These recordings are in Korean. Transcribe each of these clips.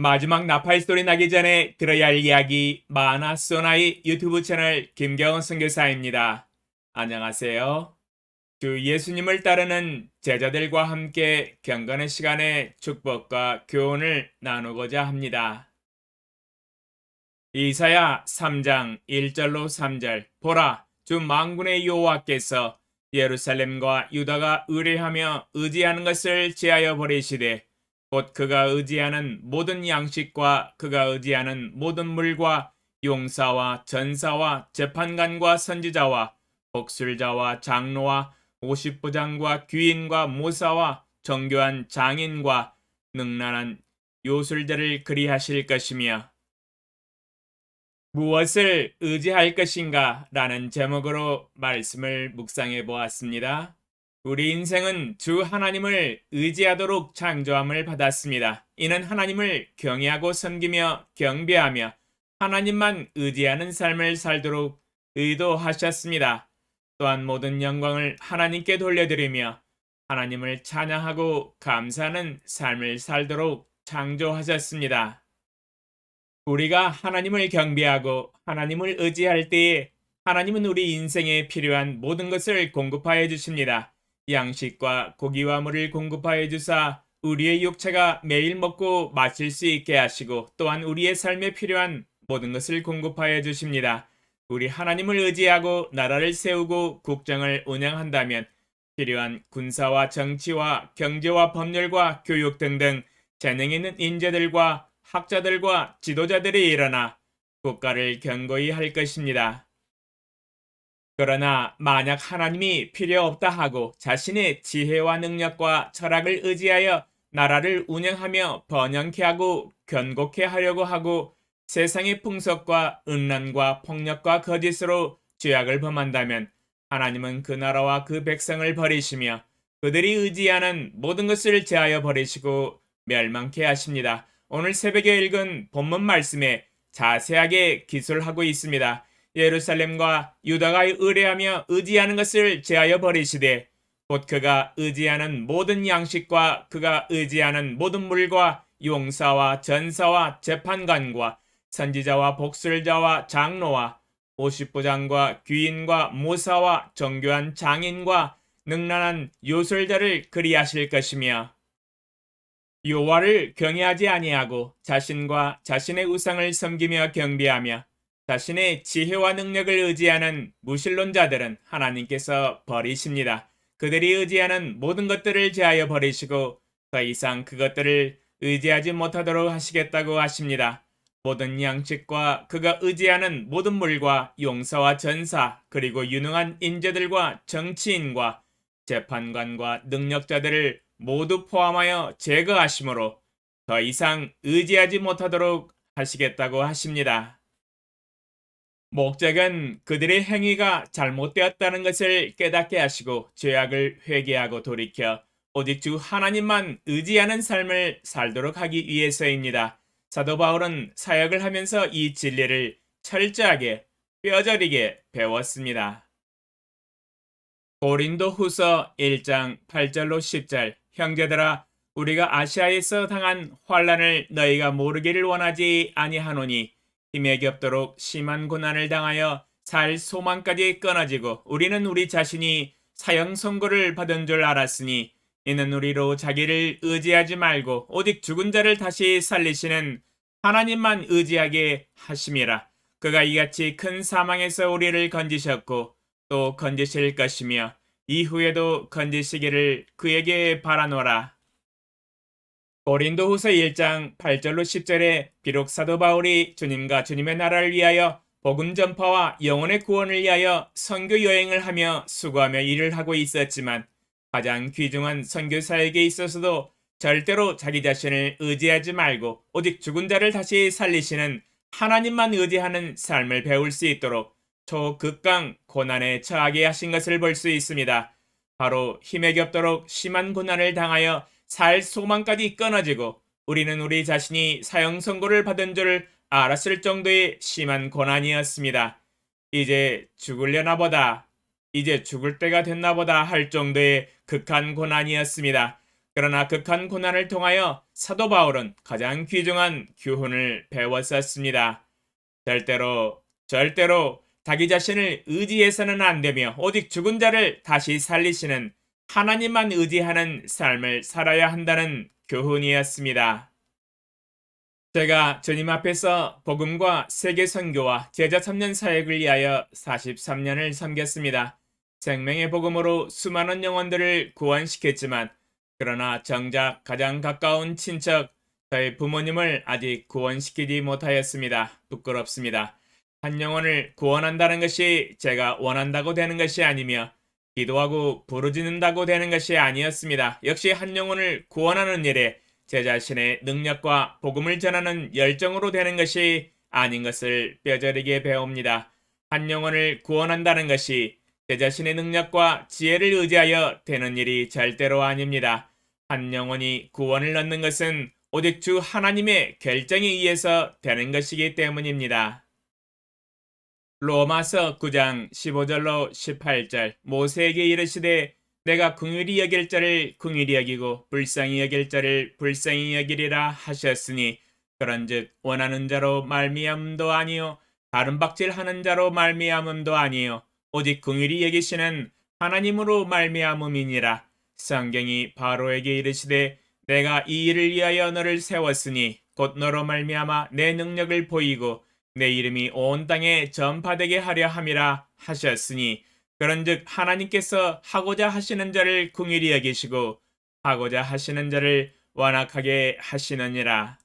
마지막 나팔 소리 나기 전에 들어야 할 이야기 마나소나의 유튜브 채널 김경원 선교사입니다. 안녕하세요. 주 예수님을 따르는 제자들과 함께 경건의 시간에 축복과 교훈을 나누고자 합니다. 이사야 3장 1절로 3절 보라 주 만군의 여호와께서 예루살렘과 유다가 의뢰하며 의지하는 것을 제하여 버리시되 곧 그가 의지하는 모든 양식과 그가 의지하는 모든 물과 용사와 전사와 재판관과 선지자와 복술자와 장로와 오십부장과 귀인과 모사와 정교한 장인과 능란한 요술자를 그리하실 것이며 무엇을 의지할 것인가? 라는 제목으로 말씀을 묵상해 보았습니다. 우리 인생은 주 하나님을 의지하도록 창조함을 받았습니다. 이는 하나님을 경외하고 섬기며 경배하며 하나님만 의지하는 삶을 살도록 의도하셨습니다. 또한 모든 영광을 하나님께 돌려드리며 하나님을 찬양하고 감사하는 삶을 살도록 창조하셨습니다. 우리가 하나님을 경배하고 하나님을 의지할 때에 하나님은 우리 인생에 필요한 모든 것을 공급하여 주십니다. 양식과 고기와 물을 공급하여 주사 우리의 육체가 매일 먹고 마실 수 있게 하시고 또한 우리의 삶에 필요한 모든 것을 공급하여 주십니다. 우리 하나님을 의지하고 나라를 세우고 국정을 운영한다면 필요한 군사와 정치와 경제와 법률과 교육 등등 재능 있는 인재들과 학자들과 지도자들이 일어나 국가를 견고히 할 것입니다. 그러나 만약 하나님이 필요 없다 하고 자신의 지혜와 능력과 철학을 의지하여 나라를 운영하며 번영케 하고 견고케 하려고 하고 세상의 풍속과 음란과 폭력과 거짓으로 죄악을 범한다면 하나님은 그 나라와 그 백성을 버리시며 그들이 의지하는 모든 것을 제하여 버리시고 멸망케 하십니다. 오늘 새벽에 읽은 본문 말씀에 자세하게 기술하고 있습니다. 예루살렘과 유다가 의뢰하며 의지하는 것을 제하여 버리시되 곧 그가 의지하는 모든 양식과 그가 의지하는 모든 물과 용사와 전사와 재판관과 선지자와 복술자와 장로와 오십부장과 귀인과 모사와 정교한 장인과 능란한 요술자를 그리하실 것이며 여호와를 경외하지 아니하고 자신과 자신의 우상을 섬기며 경배하며 자신의 지혜와 능력을 의지하는 무신론자들은 하나님께서 버리십니다. 그들이 의지하는 모든 것들을 제하여 버리시고 더 이상 그것들을 의지하지 못하도록 하시겠다고 하십니다. 모든 양식과 그가 의지하는 모든 물과 용사와 전사 그리고 유능한 인재들과 정치인과 재판관과 능력자들을 모두 포함하여 제거하심으로 더 이상 의지하지 못하도록 하시겠다고 하십니다. 목적은 그들의 행위가 잘못되었다는 것을 깨닫게 하시고 죄악을 회개하고 돌이켜 오직 주 하나님만 의지하는 삶을 살도록 하기 위해서입니다. 사도 바울은 사역을 하면서 이 진리를 철저하게 뼈저리게 배웠습니다. 고린도 후서 1장 8절로 10절 형제들아 우리가 아시아에서 당한 환난을 너희가 모르기를 원하지 아니하노니 힘에 겹도록 심한 고난을 당하여 살 소망까지 끊어지고 우리는 우리 자신이 사형 선고를 받은 줄 알았으니 이는 우리로 자기를 의지하지 말고 오직 죽은 자를 다시 살리시는 하나님만 의지하게 하심이라. 그가 이같이 큰 사망에서 우리를 건지셨고 또 건지실 것이며 이후에도 건지시기를 그에게 바라노라. 고린도후서 1장 8절로 10절에 비록 사도 바울이 주님과 주님의 나라를 위하여 복음 전파와 영혼의 구원을 위하여 선교 여행을 하며 수고하며 일을 하고 있었지만 가장 귀중한 선교 사역에 있어서도 절대로 자기 자신을 의지하지 말고 오직 죽은 자를 다시 살리시는 하나님만 의지하는 삶을 배울 수 있도록 초극강 고난에 처하게 하신 것을 볼 수 있습니다. 바로 힘에 겹도록 심한 고난을 당하여 살 소망까지 끊어지고 우리는 우리 자신이 사형 선고를 받은 줄 알았을 정도의 심한 고난이었습니다. 이제 죽으려나 보다, 이제 죽을 때가 됐나 보다 할 정도의 극한 고난이었습니다. 그러나 극한 고난을 통하여 사도 바울은 가장 귀중한 교훈을 배웠었습니다. 절대로 자기 자신을 의지해서는 안 되며 오직 죽은 자를 다시 살리시는 하나님만 의지하는 삶을 살아야 한다는 교훈이었습니다. 제가 주님 앞에서 복음과 세계 선교와 제자 삼는 사역을 위하여 43년을 섬겼습니다. 생명의 복음으로 수많은 영혼들을 구원시켰지만 그러나 정작 가장 가까운 친척, 저희 부모님을 아직 구원시키지 못하였습니다. 부끄럽습니다. 한 영혼을 구원한다는 것이 제가 원한다고 되는 것이 아니며 기도하고 부르짖는다고 되는 것이 아니었습니다. 역시 한 영혼을 구원하는 일에 제 자신의 능력과 복음을 전하는 열정으로 되는 것이 아닌 것을 뼈저리게 배웁니다. 한 영혼을 구원한다는 것이 제 자신의 능력과 지혜를 의지하여 되는 일이 절대로 아닙니다. 한 영혼이 구원을 얻는 것은 오직 주 하나님의 결정에 의해서 되는 것이기 때문입니다. 로마서 9장 15절로 18절 모세에게 이르시되 내가 긍휼히 여길 자를 긍휼히 여기고 불쌍히 여길 자를 불쌍히 여기리라 하셨으니 그런즉 원하는 자로 말미암음도 아니요 다른 박질하는 자로 말미암음도 아니요 오직 긍휼히 여기시는 하나님으로 말미암음이니라. 성경이 바로에게 이르시되 내가 이 일을 위하여 너를 세웠으니 곧 너로 말미암아 내 능력을 보이고 내 이름이 온 땅에 전파되게 하려 함이라 하셨으니 그런즉 하나님께서 하고자 하시는 자를 긍휼히 여기시고 하고자 하시는 자를 완악하게 하시느니라.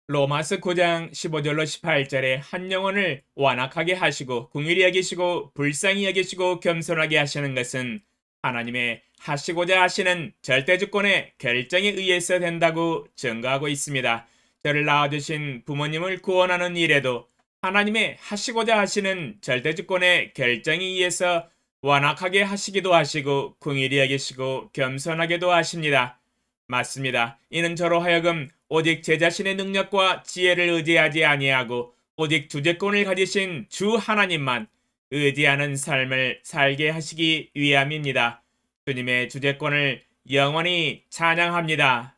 로마서 9장 15절로 18절에 한 영혼을 완악하게 하시고 긍휼히 여기시고 불쌍히 여기시고 겸손하게 하시는 것은 하나님의 하시고자 하시는 절대주권의 결정에 의해서 된다고 증거하고 있습니다. 저를 낳아주신 부모님을 구원하는 일에도 하나님의 하시고자 하시는 절대주권의 결정에 의해서 완악하게 하시기도 하시고 긍휼히 여기시고 겸손하게도 하십니다. 맞습니다. 이는 저로 하여금 오직 제 자신의 능력과 지혜를 의지하지 아니하고 오직 주재권을 가지신 주 하나님만 의지하는 삶을 살게 하시기 위함입니다. 주님의 주재권을 영원히 찬양합니다.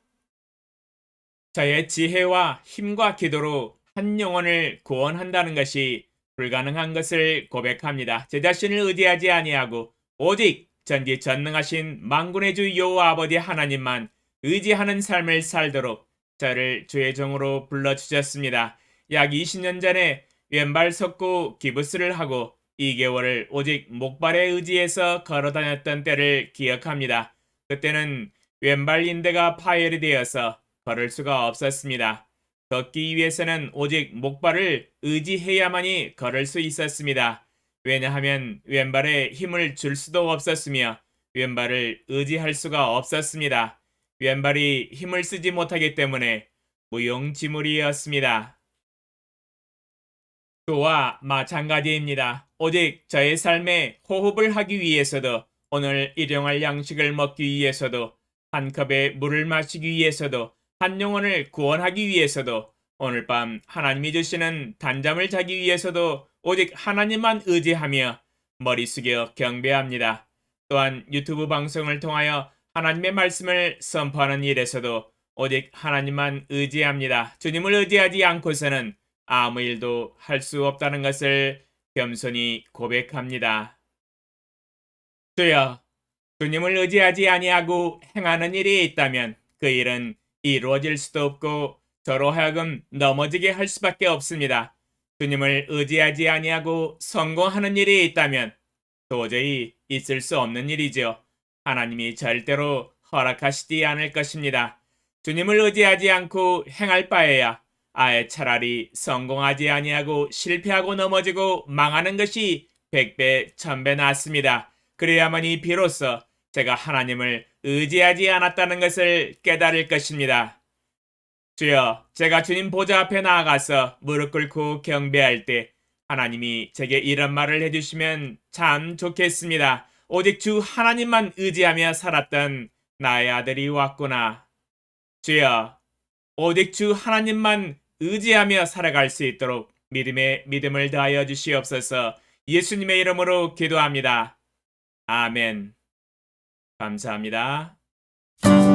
저의 지혜와 힘과 기도로 한 영혼을 구원한다는 것이 불가능한 것을 고백합니다. 제 자신을 의지하지 아니하고 오직 전지전능하신 만군의 주 여호와 아버지 하나님만 의지하는 삶을 살도록 저를 주의 종으로 불러주셨습니다. 약 20년 전에 왼발 섰고 기부스를 하고 2개월을 오직 목발에 의지해서 걸어다녔던 때를 기억합니다. 그때는 왼발 인대가 파열이 되어서 걸을 수가 없었습니다. 걷기 위해서는 오직 목발을 의지해야만이 걸을 수 있었습니다. 왜냐하면 왼발에 힘을 줄 수도 없었으며 왼발을 의지할 수가 없었습니다. 왼발이 힘을 쓰지 못하기 때문에 무용지물이었습니다. 그와 마찬가지입니다. 오직 저의 삶에 호흡을 하기 위해서도 오늘 일용할 양식을 먹기 위해서도 한 컵의 물을 마시기 위해서도 한 영혼을 구원하기 위해서도 오늘 밤 하나님이 주시는 단잠을 자기 위해서도 오직 하나님만 의지하며 머리 숙여 경배합니다. 또한 유튜브 방송을 통하여 하나님의 말씀을 선포하는 일에서도 오직 하나님만 의지합니다. 주님을 의지하지 않고서는 아무 일도 할 수 없다는 것을 겸손히 고백합니다. 주여, 주님을 의지하지 아니하고 행하는 일이 있다면 그 일은 이루어질 수도 없고 저로 하여금 넘어지게 할 수밖에 없습니다. 주님을 의지하지 아니하고 성공하는 일이 있다면 도저히 있을 수 없는 일이죠. 하나님이 절대로 허락하시지 않을 것입니다. 주님을 의지하지 않고 행할 바에야 아예 차라리 성공하지 아니하고 실패하고 넘어지고 망하는 것이 100배, 1000배 낫습니다. 그래야만이 비로소 제가 하나님을 의지하지 않았다는 것을 깨달을 것입니다. 주여, 제가 주님 보좌 앞에 나아가서 무릎 꿇고 경배할 때 하나님이 제게 이런 말을 해주시면 참 좋겠습니다. 오직 주 하나님만 의지하며 살았던 나의 아들이 왔구나. 주여, 오직 주 하나님만 의지하며 살아갈 수 있도록 믿음을 더하여 주시옵소서. 예수님의 이름으로 기도합니다. 아멘. 감사합니다. 니다